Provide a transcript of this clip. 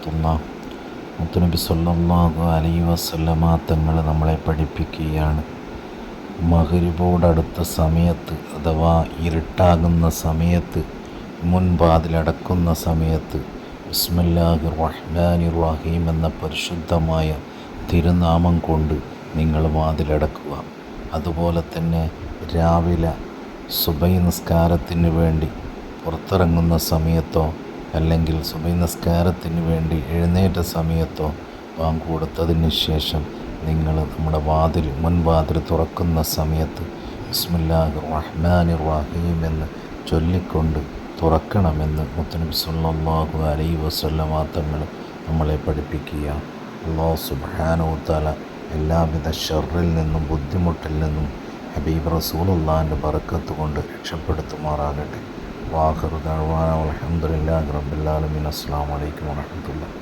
വറഹ്മത്തുള്ളാഹി. മുത്തുനബി സ്വല്ലല്ലാഹു അലൈഹി വസല്ലമ തങ്ങൾ നമ്മളെ പഠിപ്പിക്കുകയാണ്, മഗ്‌രിബോടടുത്ത സമയത്ത് അഥവാ ഇരുട്ടാകുന്ന സമയത്ത്, മുൻവാതിലടക്കുന്ന സമയത്ത് ബിസ്മില്ലാഹിർ റഹ്മാനിർ റഹീം എന്ന പരിശുദ്ധമായ തിരുനാമം കൊണ്ട് നിങ്ങൾ വാതിലടക്കുക. അതുപോലെ തന്നെ രാവിലെ സുബഹി നിസ്കാരത്തിന് വേണ്ടി പുറത്തിറങ്ങുന്ന സമയത്തോ അല്ലെങ്കിൽ സുബഹി നിസ്കാരത്തിന് വേണ്ടി എഴുന്നേറ്റ സമയത്തോ ബാങ്ക് കൊടുത്തതിന് ശേഷം നിങ്ങൾ നമ്മുടെ മുൻവാതിൽ തുറക്കുന്ന സമയത്ത് ബിസ്മില്ലാഹിർ റഹ്മാനിർ റഹീം എന്ന് ചൊല്ലിക്കൊണ്ട് തുറക്കണമെന്ന് മുത്തുനബി സ്വല്ലല്ലാഹു അലൈഹി വസല്ലമ തങ്ങൾ നമ്മളെ പഠിപ്പിക്കുക. അല്ലാഹു സുബ്ഹാനഹു വ തആല എല്ലാവിധ ഷർറിൽ നിന്നും ബുദ്ധിമുട്ടിൽ നിന്നും ഹബീബ് റസൂലുള്ളാഹിൻ്റെ ബറക്കത്ത് കൊണ്ട് രക്ഷപ്പെടുത്തുമാറാകട്ടെ. വാഖിറു ദഅ്വാനാ അൽഹംദുലില്ലാഹി റബ്ബിൽ ആലമീൻ. അസ്സലാമു അലൈക്കും വറഹ്മത്തുള്ളാഹി.